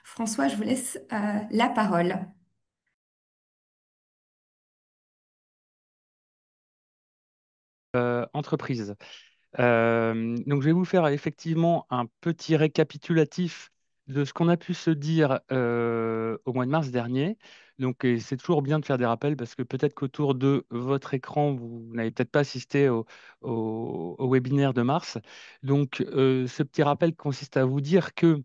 François, je vous laisse la parole. Entreprise. Donc, je vais vous faire effectivement un petit récapitulatif de ce qu'on a pu se dire au mois de mars dernier. Donc, et c'est toujours bien de faire des rappels parce que peut-être qu'autour de votre écran, vous n'avez peut-être pas assisté au webinaire de mars. Donc, ce petit rappel consiste à vous dire que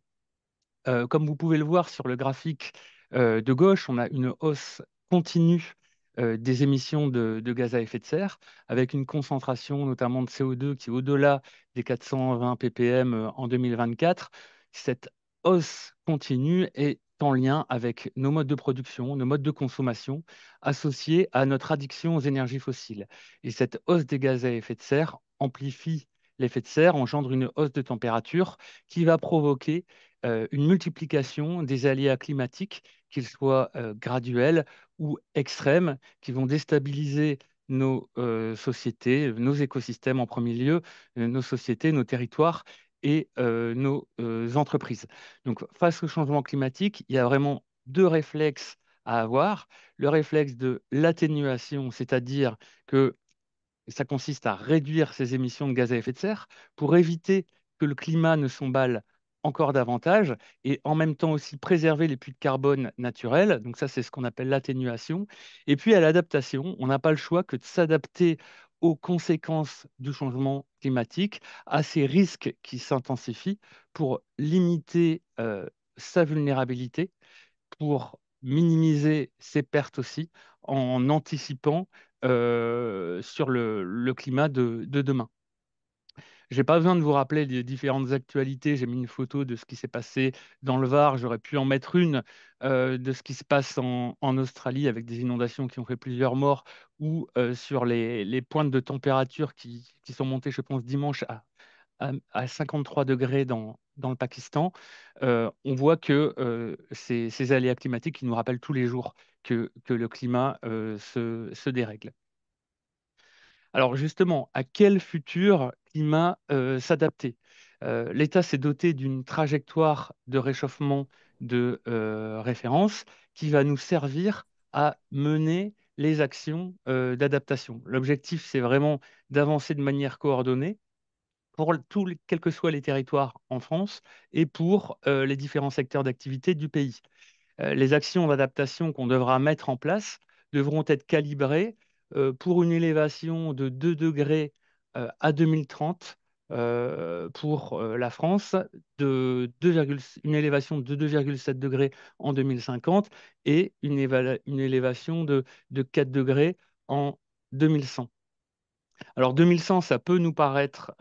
comme vous pouvez le voir sur le graphique de gauche, on a une hausse continue des émissions de gaz à effet de serre, avec une concentration notamment de CO2 qui est au-delà des 420 ppm en 2024. Cette hausse continue est en lien avec nos modes de production, nos modes de consommation associés à notre addiction aux énergies fossiles. Et cette hausse des gaz à effet de serre amplifie l'effet de serre, engendre une hausse de température qui va provoquer une multiplication des aléas climatiques, qu'ils soient graduels ou extrêmes, qui vont déstabiliser nos sociétés, nos écosystèmes en premier lieu, nos sociétés, nos territoires et nos entreprises. Donc, face au changement climatique, il y a vraiment deux réflexes à avoir. Le réflexe de l'atténuation, c'est-à-dire que ça consiste à réduire ces émissions de gaz à effet de serre pour éviter que le climat ne s'emballe encore davantage et en même temps aussi préserver les puits de carbone naturels. Donc ça, c'est ce qu'on appelle l'atténuation. Et puis à l'adaptation, on n'a pas le choix que de s'adapter aux conséquences du changement climatique, à ces risques qui s'intensifient pour limiter sa vulnérabilité, pour minimiser ses pertes aussi, en anticipant sur le climat de demain. Je n'ai pas besoin de vous rappeler les différentes actualités. J'ai mis une photo de ce qui s'est passé dans le Var. J'aurais pu en mettre une de ce qui se passe en Australie avec des inondations qui ont fait plusieurs morts ou sur les pointes de température qui sont montées, je pense, dimanche à 53 degrés dans le Pakistan. On voit que ces aléas climatiques qui nous rappellent tous les jours que le climat se dérègle. Alors justement, à quel futur climat s'adapter? L'État s'est doté d'une trajectoire de réchauffement de référence qui va nous servir à mener les actions d'adaptation. L'objectif, c'est vraiment d'avancer de manière coordonnée pour quels que soient les territoires en France et pour les différents secteurs d'activité du pays. Les actions d'adaptation qu'on devra mettre en place devront être calibrées pour une élévation de 2 degrés à 2030 pour la France, une élévation de 2,7 degrés en 2050 et une élévation de 4 degrés en 2100. Alors 2100, ça peut nous paraître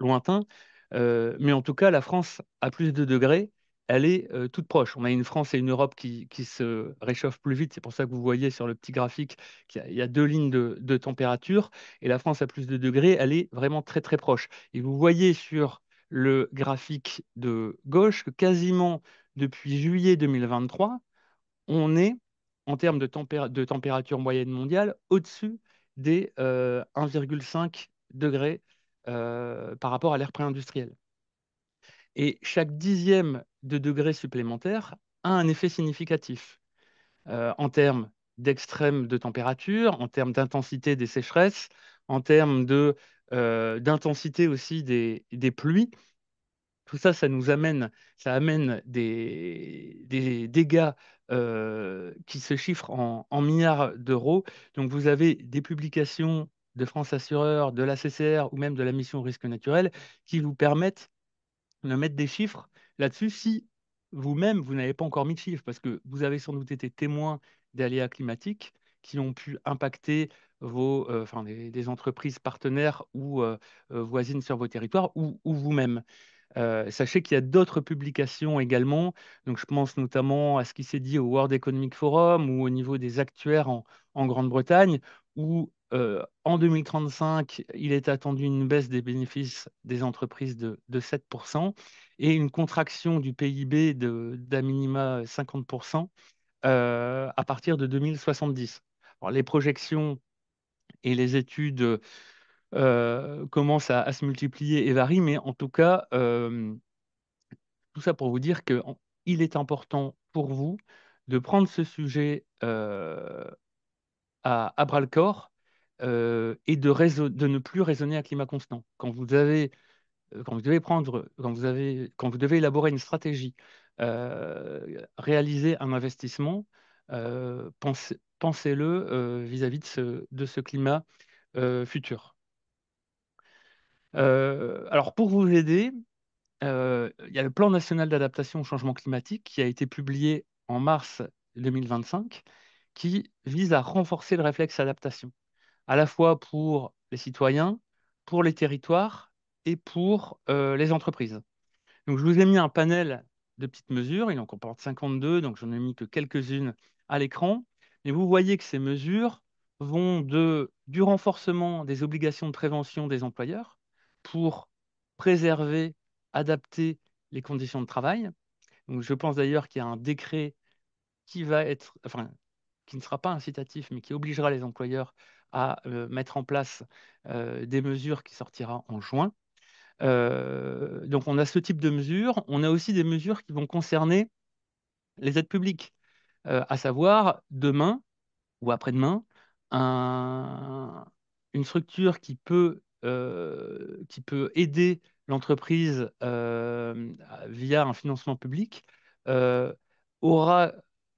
lointain, mais en tout cas, la France, à plus de degrés, elle est toute proche. On a une France et une Europe qui se réchauffent plus vite. C'est pour ça que vous voyez sur le petit graphique qu'il y a deux lignes de température. Et la France, à plus de degrés, elle est vraiment très très proche. Et vous voyez sur le graphique de gauche que quasiment depuis juillet 2023, on est, en termes de température moyenne mondiale, au-dessus des 1,5 degrés par rapport à l'ère pré-industrielle. Et chaque dixième de degré supplémentaire a un effet significatif en termes d'extrême de température, en termes d'intensité des sécheresses, en termes d'intensité aussi des pluies. Tout ça, ça amène des dégâts qui se chiffrent en milliards d'euros. Donc, vous avez des publications de France Assureur, de la CCR ou même de la mission risque naturel qui vous permettent de mettre des chiffres là-dessus si vous-même, vous n'avez pas encore mis de chiffres, parce que vous avez sans doute été témoin d'aléas climatiques qui ont pu impacter enfin, des entreprises partenaires ou voisines sur vos territoires ou vous-même. Sachez qu'il y a d'autres publications également. Donc, je pense notamment à ce qui s'est dit au World Economic Forum ou au niveau des actuaires en Grande-Bretagne, où en 2035, il est attendu une baisse des bénéfices des entreprises de 7% et une contraction du PIB d'à minima 50% à partir de 2070. Alors, les projections et les études commencent à se multiplier et varient, mais en tout cas, tout ça pour vous dire qu'il il est important pour vous de prendre ce sujet à bras-le-corps et de ne plus raisonner à climat constant. Quand vous devez élaborer une stratégie, réaliser un investissement, pensez-le vis-à-vis de ce climat futur. Alors, pour vous aider, il y a le plan national d'adaptation au changement climatique qui a été publié en mars 2025, qui vise à renforcer le réflexe d'adaptation, à la fois pour les citoyens, pour les territoires et pour les entreprises. Donc, je vous ai mis un panel de petites mesures. Il en comporte 52, donc j'en ai mis que quelques-unes à l'écran. Mais vous voyez que ces mesures vont du renforcement des obligations de prévention des employeurs pour préserver, adapter les conditions de travail. Donc, je pense d'ailleurs qu'il y a un décret qui ne sera pas incitatif, mais qui obligera les employeurs à mettre en place des mesures qui sortira en juin. Donc, on a ce type de mesures. On a aussi des mesures qui vont concerner les aides publiques, à savoir demain ou après-demain, un- une structure qui peut aider l'entreprise via un financement public euh, aura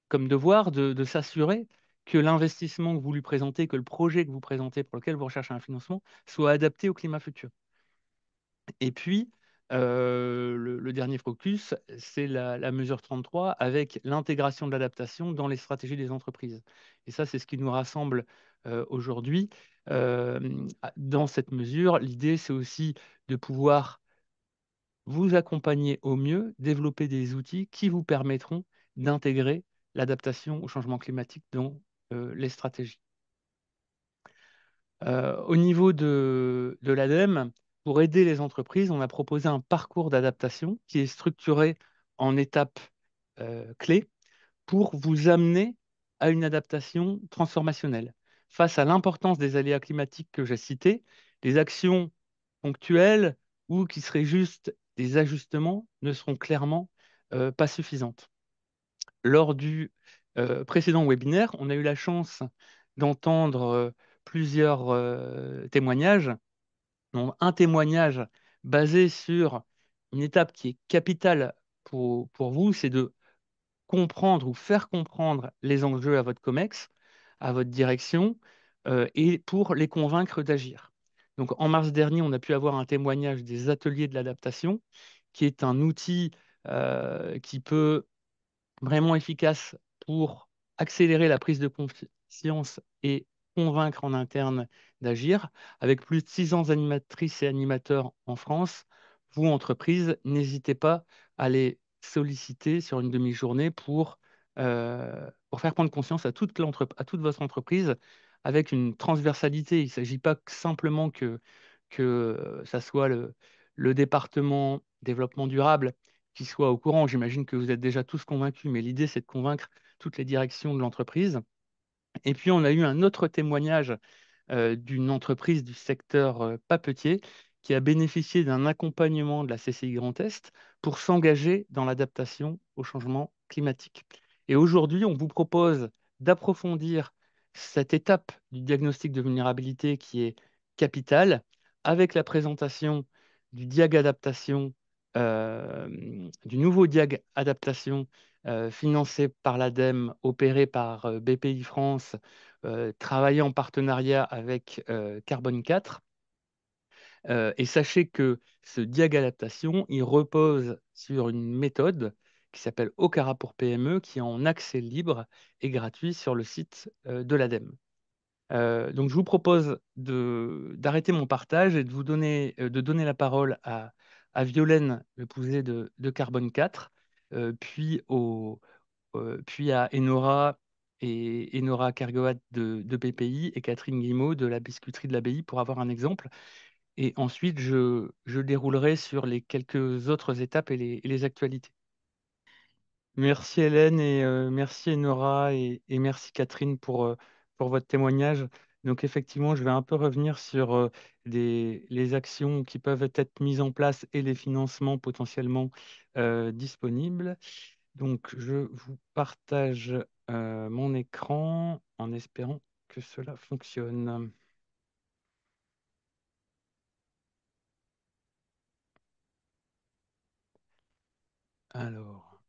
comme devoir de s'assurer que l'investissement que vous lui présentez, que le projet que vous présentez pour lequel vous recherchez un financement soit adapté au climat futur. Et puis, le dernier focus, c'est la mesure 33 avec l'intégration de l'adaptation dans les stratégies des entreprises. Et ça, c'est ce qui nous rassemble aujourd'hui. Dans cette mesure, l'idée, c'est aussi de pouvoir vous accompagner au mieux, développer des outils qui vous permettront d'intégrer l'adaptation au changement climatique dans les stratégies. Au niveau de l'ADEME, pour aider les entreprises, on a proposé un parcours d'adaptation qui est structuré en étapes clés pour vous amener à une adaptation transformationnelle. Face à l'importance des aléas climatiques que j'ai cités, les actions ponctuelles ou qui seraient juste des ajustements ne seront clairement pas suffisantes. Lors du précédent webinaire, on a eu la chance d'entendre plusieurs témoignages, dont un témoignage basé sur une étape qui est capitale pour vous, c'est de comprendre ou faire comprendre les enjeux à votre COMEX, à votre direction, et pour les convaincre d'agir. Donc, en mars dernier, on a pu avoir un témoignage des ateliers de l'adaptation, qui est un outil qui peut vraiment efficace pour accélérer la prise de conscience et convaincre en interne d'agir. Avec plus de 600 animatrices et animateurs en France, vous, entreprise, n'hésitez pas à les solliciter sur une demi-journée pour faire prendre conscience à toute votre entreprise avec une transversalité. Il ne s'agit pas simplement que ça soit le département développement durable qui soit au courant. J'imagine que vous êtes déjà tous convaincus, mais l'idée, c'est de convaincre toutes les directions de l'entreprise. Et puis, on a eu un autre témoignage d'une entreprise du secteur papetier qui a bénéficié d'un accompagnement de la CCI Grand Est pour s'engager dans l'adaptation au changement climatique. Et aujourd'hui, on vous propose d'approfondir cette étape du diagnostic de vulnérabilité qui est capitale avec la présentation du diag adaptation, du nouveau diag adaptation financé par l'ADEME, opéré par BPI France, travailler en partenariat avec Carbone 4. Et sachez que ce diag adaptation, il repose sur une méthode qui s'appelle OCARA pour PME, qui est en accès libre et gratuit sur le site de l'ADEME. Donc, je vous propose d'arrêter mon partage et de donner la parole à Violaine, le pousé de Carbone 4, puis à Enora Kergoat de BPI et Catherine Guimau de la biscuiterie de l'Abbaye pour avoir un exemple. Et ensuite, je déroulerai sur les quelques autres étapes et les actualités. Merci Hélène et merci Enora et merci Catherine pour votre témoignage. Donc effectivement, je vais un peu revenir sur les actions qui peuvent être mises en place et les financements potentiellement disponibles. Donc, je vous partage mon écran en espérant que cela fonctionne. Alors,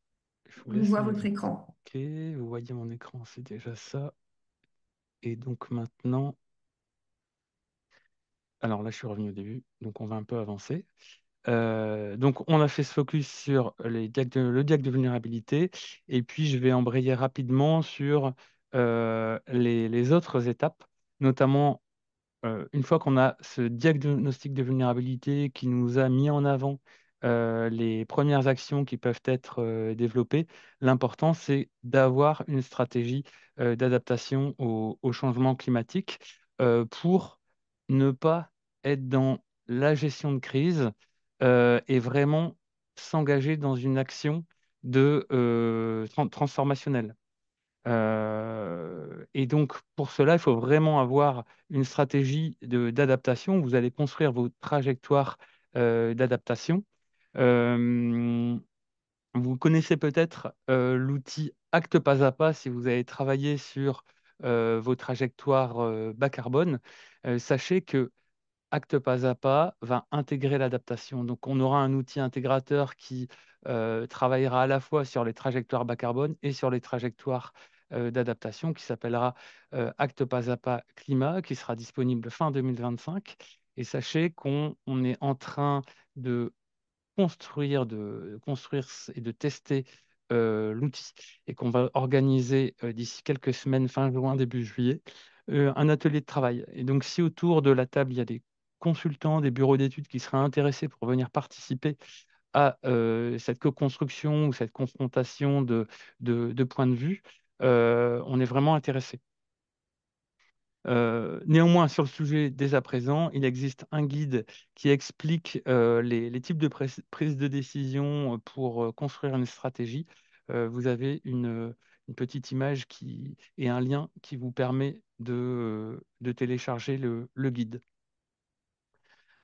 je vous On laisse voit me votre dire écran. OK. Vous voyez mon écran, c'est déjà ça. Et donc maintenant, alors là, je suis revenu au début, donc on va un peu avancer. Donc, on a fait ce focus sur le diag de vulnérabilité, et puis je vais embrayer rapidement sur les autres étapes, notamment une fois qu'on a ce diagnostic de vulnérabilité qui nous a mis en avant les premières actions qui peuvent être développées, l'important, c'est d'avoir une stratégie d'adaptation au changement climatique pour ne pas être dans la gestion de crise et vraiment s'engager dans une action transformationnelle. Et donc, pour cela, il faut vraiment avoir une stratégie d'adaptation. Vous allez construire vos trajectoires d'adaptation. Euh, Vous connaissez peut-être l'outil Acte pas à pas si vous avez travaillé sur vos trajectoires bas carbone. Sachez que Acte pas à pas va intégrer l'adaptation. Donc, on aura un outil intégrateur qui travaillera à la fois sur les trajectoires bas carbone et sur les trajectoires d'adaptation qui s'appellera Acte pas à pas climat, qui sera disponible fin 2025. Et sachez qu'on est en train de construire et de tester l'outil et qu'on va organiser d'ici quelques semaines, fin juin, début juillet, un atelier de travail. Et donc, si autour de la table, il y a des consultants, des bureaux d'études qui seraient intéressés pour venir participer à cette co-construction ou cette confrontation de points de vue, on est vraiment intéressé. Néanmoins, sur le sujet dès à présent, il existe un guide qui explique les types de prise de décision pour construire une stratégie. Vous avez une petite image et un lien qui vous permet de télécharger le guide.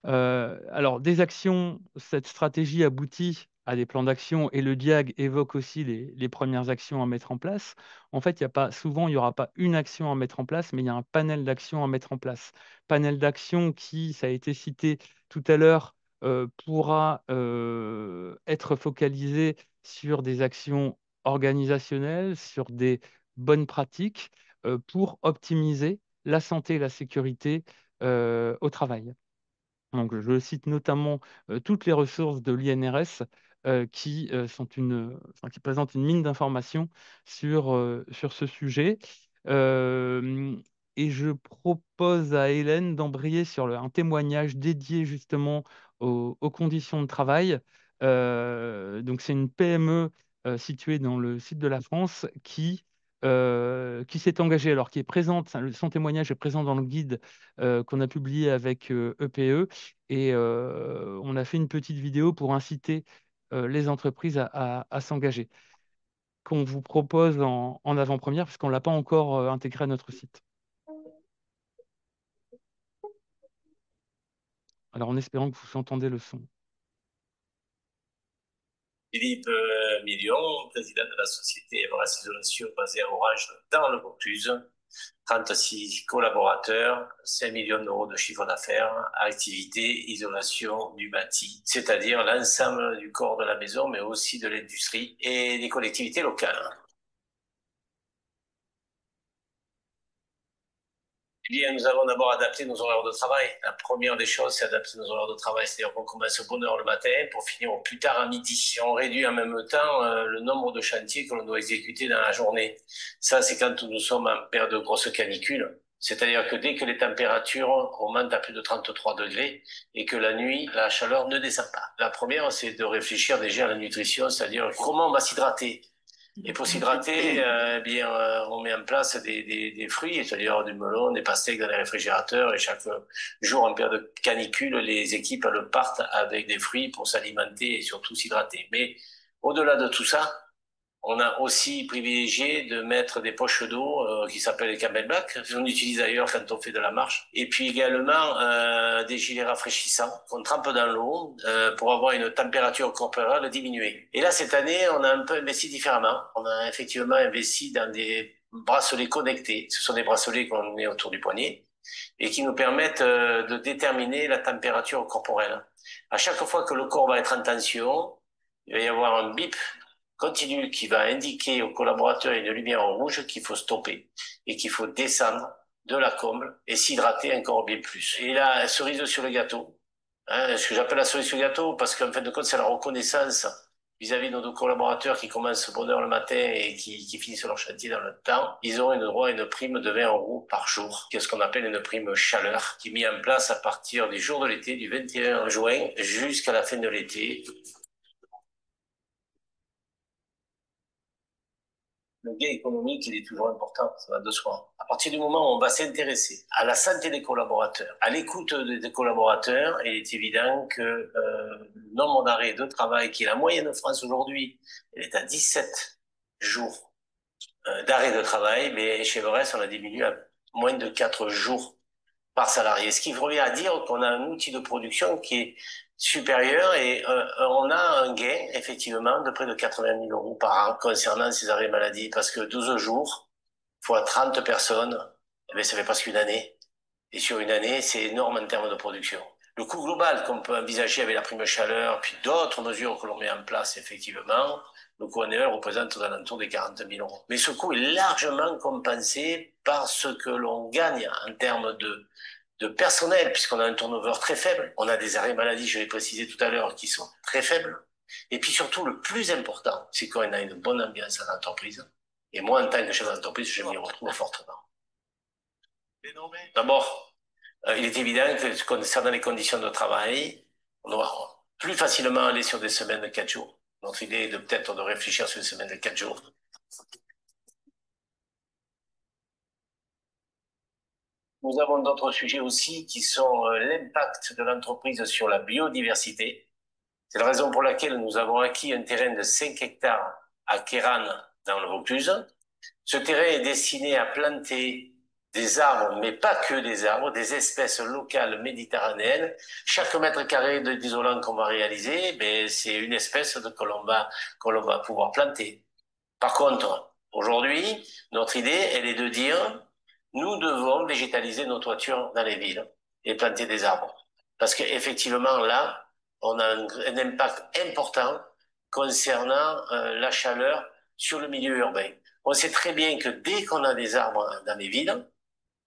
Alors, des actions, cette stratégie aboutit à des plans d'action et le diag évoque aussi les premières actions à mettre en place. En fait, il y a pas, souvent, il n'y aura pas une action à mettre en place, mais il y a un panel d'actions à mettre en place. Panel d'actions qui, ça a été cité tout à l'heure, pourra être focalisé sur des actions organisationnelles, sur des bonnes pratiques pour optimiser la santé et la sécurité au travail. Donc, je cite notamment toutes les ressources de l'INRS qui présentent une mine d'informations sur ce sujet. Euh, et je propose à Hélène d'embrayer sur un témoignage dédié justement aux conditions de travail. Donc, c'est une PME située dans le sud de la France qui s'est engagée, alors qui est présente, son témoignage est présent dans le guide qu'on a publié avec EPE. Et on a fait une petite vidéo pour inciter les entreprises à s'engager, qu'on vous propose en avant-première, puisqu'on ne l'a pas encore intégré à notre site. Alors, en espérant que vous entendez le son. Philippe Million, président de la société Evras Isolation basée à Orange dans le Vaucluse. 36 collaborateurs, 5 millions d'euros de chiffre d'affaires, activité, isolation du bâti, c'est-à-dire l'ensemble du corps de la maison, mais aussi de l'industrie et des collectivités locales. Eh bien, nous avons d'abord adapté nos horaires de travail. La première des choses, c'est adapter nos horaires de travail. C'est-à-dire qu'on commence au bonne heure le matin pour finir au plus tard à midi. Et on réduit en même temps le nombre de chantiers que l'on doit exécuter dans la journée. Ça, c'est quand nous sommes en période de grosse canicule. C'est-à-dire que dès que les températures augmentent à plus de 33 degrés et que la nuit, la chaleur ne descend pas. La première, c'est de réfléchir déjà à la nutrition, c'est-à-dire comment on va s'hydrater. Et pour s'hydrater, on met en place des fruits, c'est-à-dire du melon, des pastèques dans les réfrigérateurs. Et chaque jour, en période de canicule, les équipes elles partent avec des fruits pour s'alimenter et surtout s'hydrater. Mais au-delà de tout ça, On a aussi privilégié de mettre des poches d'eau qui s'appellent les Camelback. On utilise d'ailleurs quand on fait de la marche. Et puis également des gilets rafraîchissants qu'on trempe dans l'eau pour avoir une température corporelle diminuée. Et là, cette année, on a un peu investi différemment. On a effectivement investi dans des bracelets connectés. Ce sont des bracelets qu'on met autour du poignet et qui nous permettent de déterminer la température corporelle. À chaque fois que le corps va être en tension, il va y avoir un bip continu qui va indiquer aux collaborateurs une lumière rouge qu'il faut stopper et qu'il faut descendre de la comble et s'hydrater encore bien plus. Et là, cerise sur le gâteau, hein, ce que j'appelle la cerise sur le gâteau, parce qu'en fin de compte, c'est la reconnaissance vis-à-vis de nos collaborateurs qui commencent bonne heure le matin et qui finissent leur chantier dans le temps. Ils ont droit à une prime de 20 € par jour, qui est ce qu'on appelle une prime chaleur, qui est mise en place à partir du jour de l'été, du 21 juin jusqu'à la fin de l'été. Le gain économique, il est toujours important, ça va de soi. À partir du moment où on va s'intéresser à la santé des collaborateurs, à l'écoute des collaborateurs, il est évident que le nombre d'arrêts de travail, qui est la moyenne de France aujourd'hui, elle est à 17 jours d'arrêt de travail, mais chez Everest, on a diminué à moins de 4 jours par salarié. Ce qui revient à dire qu'on a un outil de production qui est supérieur et on a un gain, effectivement, de près de 80 000 € par an concernant ces arrêts maladie, parce que 12 jours fois 30 personnes, eh bien, ça fait presque une année. Et sur une année, c'est énorme en termes de production. Le coût global qu'on peut envisager avec la prime chaleur, puis d'autres mesures que l'on met en place, effectivement, le coût annuel représente aux alentours des 40 000 €. Mais ce coût est largement compensé par ce que l'on gagne en termes de personnel, puisqu'on a un turnover très faible. On a des arrêts maladie, je l'ai précisé tout à l'heure, qui sont très faibles. Et puis surtout, le plus important, c'est qu'on a une bonne ambiance à l'entreprise. Et moi, en tant que chef d'entreprise, je m'y retrouve fortement. D'abord, il est évident que concernant les conditions de travail, on doit plus facilement aller sur des semaines de 4 jours. Notre idée est de peut-être de réfléchir sur une semaine de 4 jours. Nous avons d'autres sujets aussi qui sont l'impact de l'entreprise sur la biodiversité. C'est la raison pour laquelle nous avons acquis un terrain de 5 hectares à Kéran, dans le Vaucluse. Ce terrain est destiné à planter des arbres, mais pas que des arbres, des espèces locales méditerranéennes. Chaque mètre carré d'isolant qu'on va réaliser, ben, c'est une espèce que l'on va pouvoir planter. Par contre, aujourd'hui, notre idée, elle est de dire, nous devons végétaliser nos toitures dans les villes et planter des arbres. Parce qu'effectivement, là, on a un impact important concernant la chaleur sur le milieu urbain. On sait très bien que dès qu'on a des arbres dans les villes,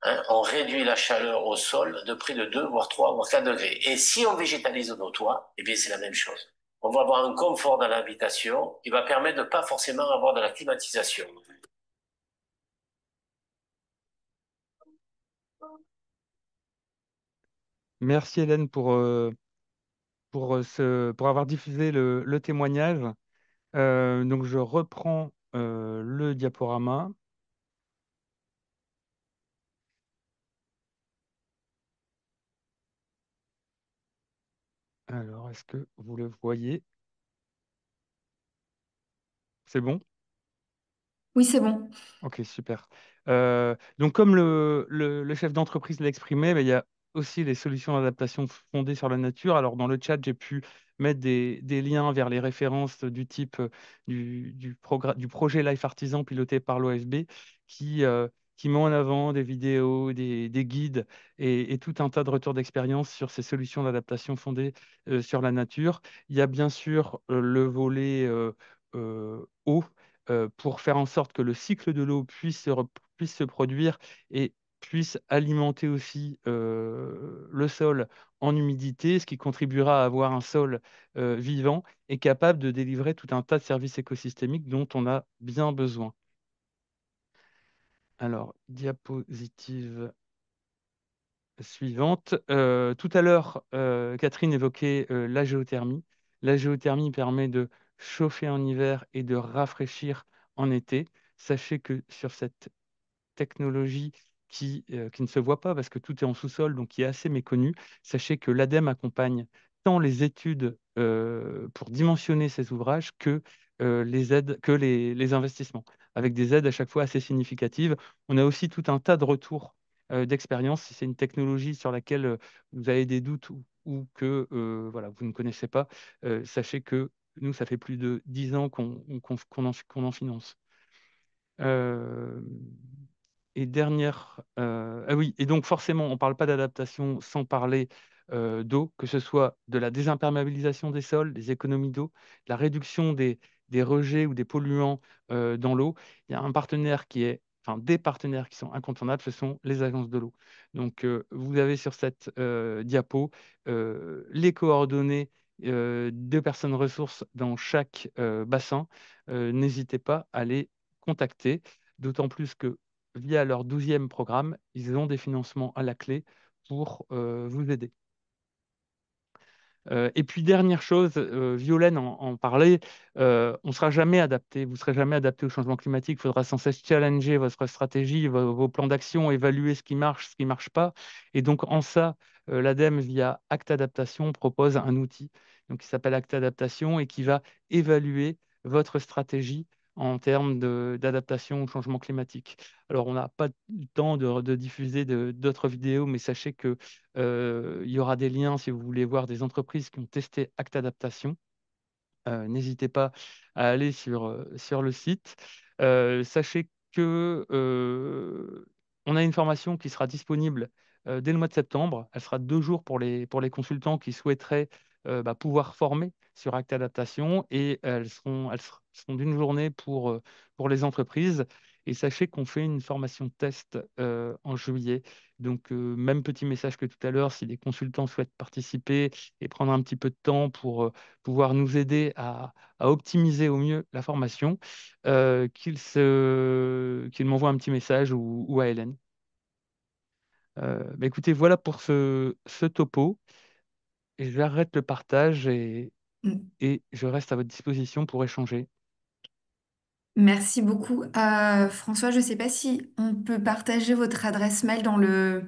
hein, on réduit la chaleur au sol de près de 2, voire 3, voire 4 degrés. Et si on végétalise nos toits, eh bien, c'est la même chose. On va avoir un confort dans l'habitation qui va permettre de pas forcément avoir de la climatisation. Merci Hélène pour avoir diffusé le témoignage. Donc je reprends le diaporama. Alors, est-ce que vous le voyez? C'est bon? Oui, c'est bon. Ok, super. Donc, comme le chef d'entreprise l'a exprimé, ben, il y a aussi les solutions d'adaptation fondées sur la nature. Alors, dans le chat, j'ai pu mettre des liens vers les références du type du projet Life Artisan piloté par l'OFB qui met en avant des vidéos, des guides et tout un tas de retours d'expérience sur ces solutions d'adaptation fondées sur la nature. Il y a bien sûr le volet eau pour faire en sorte que le cycle de l'eau puisse se produire et puisse alimenter aussi le sol en humidité, ce qui contribuera à avoir un sol vivant et capable de délivrer tout un tas de services écosystémiques dont on a bien besoin. Alors, diapositive suivante. Tout à l'heure, Catherine évoquait la géothermie. La géothermie permet de chauffer en hiver et de rafraîchir en été. Sachez que sur cette technologie qui ne se voit pas parce que tout est en sous-sol, donc qui est assez méconnue, sachez que l'ADEME accompagne tant les études pour dimensionner ces ouvrages que les aides, que les investissements, avec des aides à chaque fois assez significatives. On a aussi tout un tas de retours d'expérience. Si c'est une technologie sur laquelle vous avez des doutes ou que voilà, vous ne connaissez pas, sachez que nous, ça fait plus de 10 ans qu'on en finance. Euh, et dernière, ah oui, et donc forcément, on ne parle pas d'adaptation sans parler d'eau, que ce soit de la désimperméabilisation des sols, des économies d'eau, de la réduction des rejets ou des polluants dans l'eau. Il y a un partenaire qui est, enfin des partenaires qui sont incontournables, ce sont les agences de l'eau. Donc vous avez sur cette diapo les coordonnées de personnes ressources dans chaque bassin. N'hésitez pas à les contacter, d'autant plus que via leur 12e programme, ils ont des financements à la clé pour vous aider. Et puis, dernière chose, Violaine en parlait, on ne sera jamais adapté, vous ne serez jamais adapté au changement climatique. Il faudra sans cesse challenger votre stratégie, vos plans d'action, évaluer ce qui marche, ce qui ne marche pas. Et donc, en ça, l'ADEME, via Acte Adaptation, propose un outil donc, qui s'appelle Acte Adaptation et qui va évaluer votre stratégie en termes d'adaptation au changement climatique. Alors, on n'a pas le temps de diffuser d'autres vidéos, mais sachez que il y aura des liens si vous voulez voir des entreprises qui ont testé Acte Adaptation. N'hésitez pas à aller sur le site. Sachez que on a une formation qui sera disponible dès le mois de septembre. Elle sera 2 jours pour les consultants qui souhaiteraient pouvoir former sur Acte Adaptation et elles seront d'une journée pour les entreprises. Et sachez qu'on fait une formation test en juillet. Donc, même petit message que tout à l'heure, si les consultants souhaitent participer et prendre un petit peu de temps pour pouvoir nous aider à optimiser au mieux la formation, qu'il m'envoie un petit message ou à Hélène. Écoutez, voilà pour ce topo. Et j'arrête le partage Mm. et je reste à votre disposition pour échanger. Merci beaucoup. François, je ne sais pas si on peut partager votre adresse mail dans le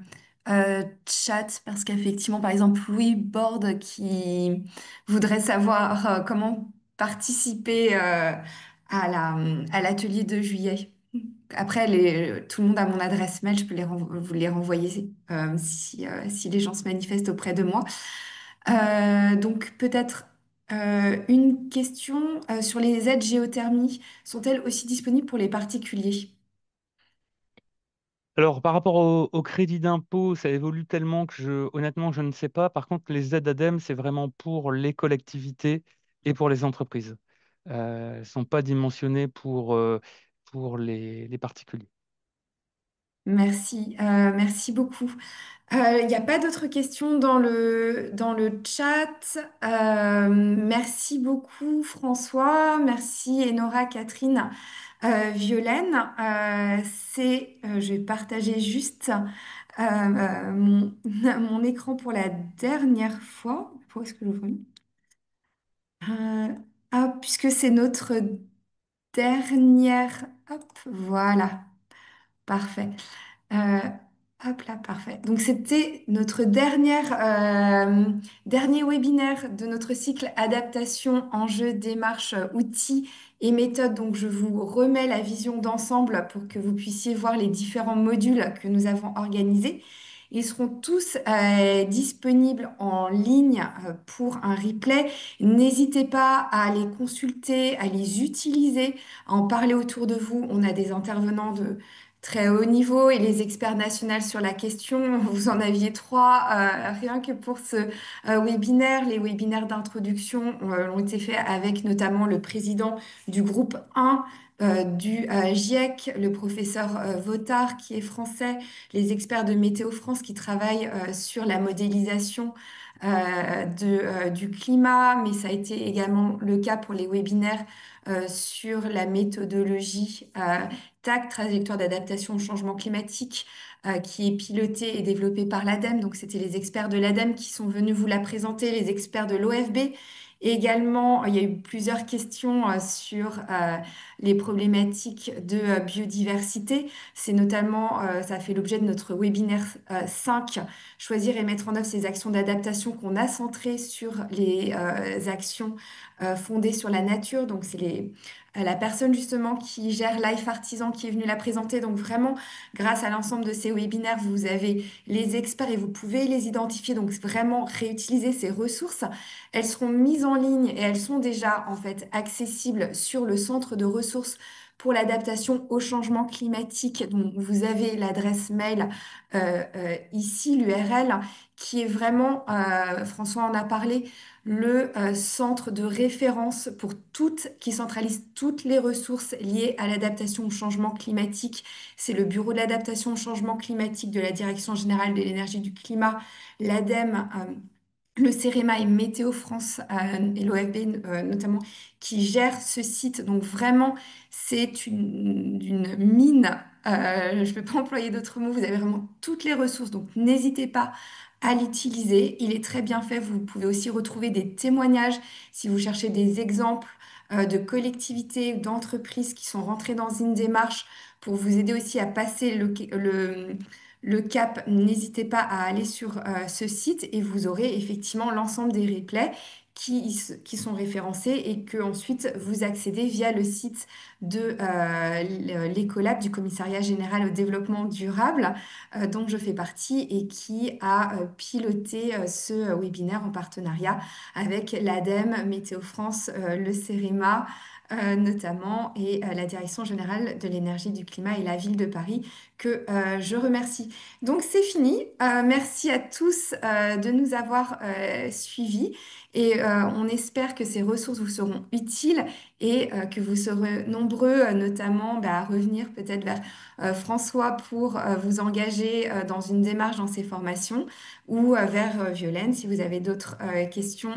chat, parce qu'effectivement, par exemple, Louis Borde qui voudrait savoir comment participer à l'atelier de juillet. Après, tout le monde a mon adresse mail, je peux vous les renvoyer si les gens se manifestent auprès de moi. Donc peut-être une question sur les aides géothermie. Sont-elles aussi disponibles pour les particuliers? Alors, par rapport au crédit d'impôt, ça évolue tellement que honnêtement, je ne sais pas. Par contre, les aides ADEME, c'est vraiment pour les collectivités et pour les entreprises. Elles ne sont pas dimensionnées pour les particuliers. Merci beaucoup. Il n'y a pas d'autres questions dans le chat. Merci beaucoup François, merci Enora, Catherine, Violaine. Je vais partager juste mon écran pour la dernière fois. Où est-ce que j'ouvre? Euh, puisque c'est notre dernière. Hop, voilà, parfait. Euh, Hop là, parfait. Donc c'était notre dernier webinaire de notre cycle adaptation, enjeux, démarches, outils et méthodes. Donc je vous remets la vision d'ensemble pour que vous puissiez voir les différents modules que nous avons organisés. Ils seront tous disponibles en ligne pour un replay. N'hésitez pas à les consulter, à les utiliser, à en parler autour de vous. On a des intervenants de très haut niveau et les experts nationaux sur la question. Vous en aviez trois rien que pour ce webinaire. Les webinaires d'introduction ont été faits avec notamment le président du groupe 1 du GIEC, le professeur Votard qui est français, les experts de Météo France qui travaillent sur la modélisation du climat, mais ça a été également le cas pour les webinaires sur la méthodologie TAC, trajectoire d'adaptation au changement climatique, qui est pilotée et développée par l'ADEME. Donc, c'était les experts de l'ADEME qui sont venus vous la présenter, les experts de l'OFB Et également, il y a eu plusieurs questions sur les problématiques de biodiversité. C'est notamment, ça fait l'objet de notre webinaire 5, choisir et mettre en œuvre ces actions d'adaptation qu'on a centrées sur les actions fondées sur la nature. Donc, c'est la personne justement qui gère Life Artisan qui est venue la présenter. Donc, vraiment, grâce à l'ensemble de ces webinaires, vous avez les experts et vous pouvez les identifier. Donc, vraiment réutiliser ces ressources. Elles seront mises en ligne et elles sont déjà en fait accessibles sur le centre de ressources pour l'adaptation au changement climatique. Donc, vous avez l'adresse mail ici, l'URL, qui est vraiment, François en a parlé, le centre de référence pour toutes, qui centralise toutes les ressources liées à l'adaptation au changement climatique. C'est le Bureau de l'adaptation au changement climatique de la Direction générale de l'énergie et du climat, l'ADEME. Le CEREMA et Météo France et l'OFB notamment qui gèrent ce site. Donc vraiment, c'est une mine. Je ne peux pas employer d'autres mots. Vous avez vraiment toutes les ressources. Donc n'hésitez pas à l'utiliser. Il est très bien fait. Vous pouvez aussi retrouver des témoignages si vous cherchez des exemples de collectivités ou d'entreprises qui sont rentrées dans une démarche pour vous aider aussi à passer le cap. N'hésitez pas à aller sur ce site et vous aurez effectivement l'ensemble des replays qui sont référencés et que ensuite vous accédez via le site de l'Écolab, du Commissariat général au développement durable, dont je fais partie et qui a piloté ce webinaire en partenariat avec l'ADEME, Météo France, le CEREMA notamment, et la Direction générale de l'énergie, du climat et la ville de Paris, que je remercie. Donc c'est fini. Merci à tous de nous avoir suivis et on espère que ces ressources vous seront utiles et que vous serez nombreux notamment à revenir peut-être vers François pour vous engager dans une démarche dans ces formations ou vers Violaine si vous avez d'autres questions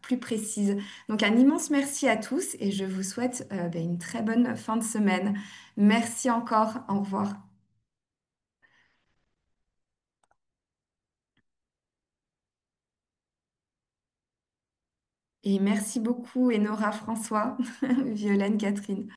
plus précises. Donc un immense merci à tous et je vous souhaite une très bonne fin de semaine. Merci encore. Au revoir. Et merci beaucoup, Enora, François, Violaine, Catherine.